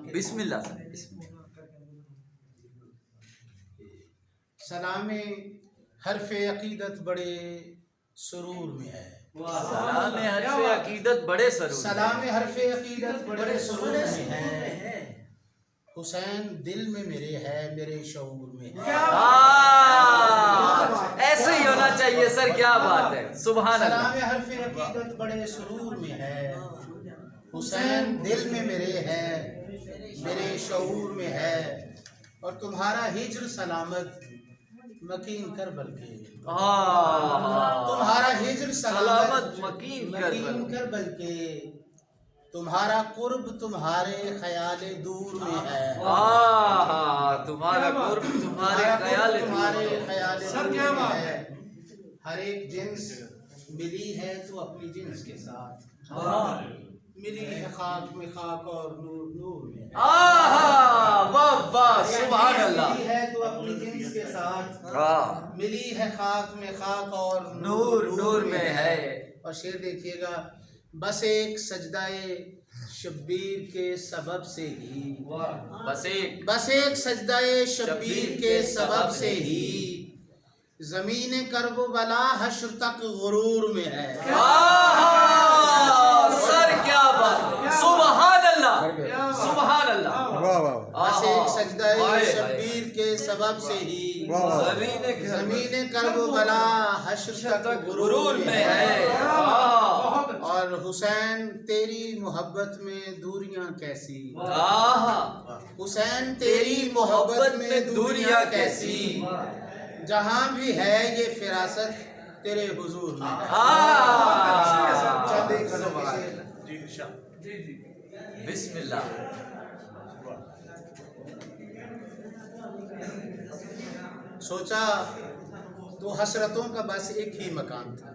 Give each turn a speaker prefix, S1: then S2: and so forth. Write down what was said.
S1: بسم اللہ سر، بسم اللہ۔
S2: سلام حرف عقیدت بڑے سرور میں ہے،
S1: سلام حرف عقیدت بڑے سرور،
S2: سلام حرف عقیدت بڑے سرور میں ہے، حسین دل میں میرے ہے، میرے شعور میں ہے۔
S1: ایسے ہی ہونا چاہیے سر، کیا بات ہے، سبحان
S2: سلام
S1: اللہ۔
S2: حرف عقیدت بڑے سرور میں ہے، حسین دل میں میرے ہے، میرے شعور میں ہے، اور تمہارا ہجر سلامت مکین کربل کے، تمہارا ہجر سلامت
S1: مکین
S2: کربل کے، تمہارا قرب تمہارے خیال دور میں ہے،
S1: تمہارا قرب تمہارے خیال
S2: تمہارے خیال دور میں ہے۔ ہر ایک جنس ملی ہے تو اپنی جنس کے ساتھ، ملی ہے خاک میں خاک اور نور نور میں ہے،
S1: واہ واہ، سبحان اللہ۔
S2: ملی ہے تو اپنی جنس کے ساتھ، ملی ہے خاک میں خاک اور
S1: نور نور میں ہے۔
S2: اور شعر دیکھیے گا، بس ایک سجدہ شبیر کے سبب سے ہی، بس ایک سجدہ شبیر کے سبب سے ہی، زمین کرب و بلا حشر تک غرور میں ہے۔
S1: سر کیا بات، سبحان اللہ، سبحان اللہ۔
S2: بس ایک سجدہ شبیر کے سبب سے ہی، زمین کرب و بلا حشر تک غرور میں ہے۔ اور حسین تیری محبت میں دوریاں کیسی، حسین تیری محبت میں دوریاں کیسی، جہاں بھی ہے یہ فراست تیرے حضور میں ہے۔
S1: بسم اللہ۔
S2: سوچا تو حسرتوں کا بس ایک ہی مکان تھا،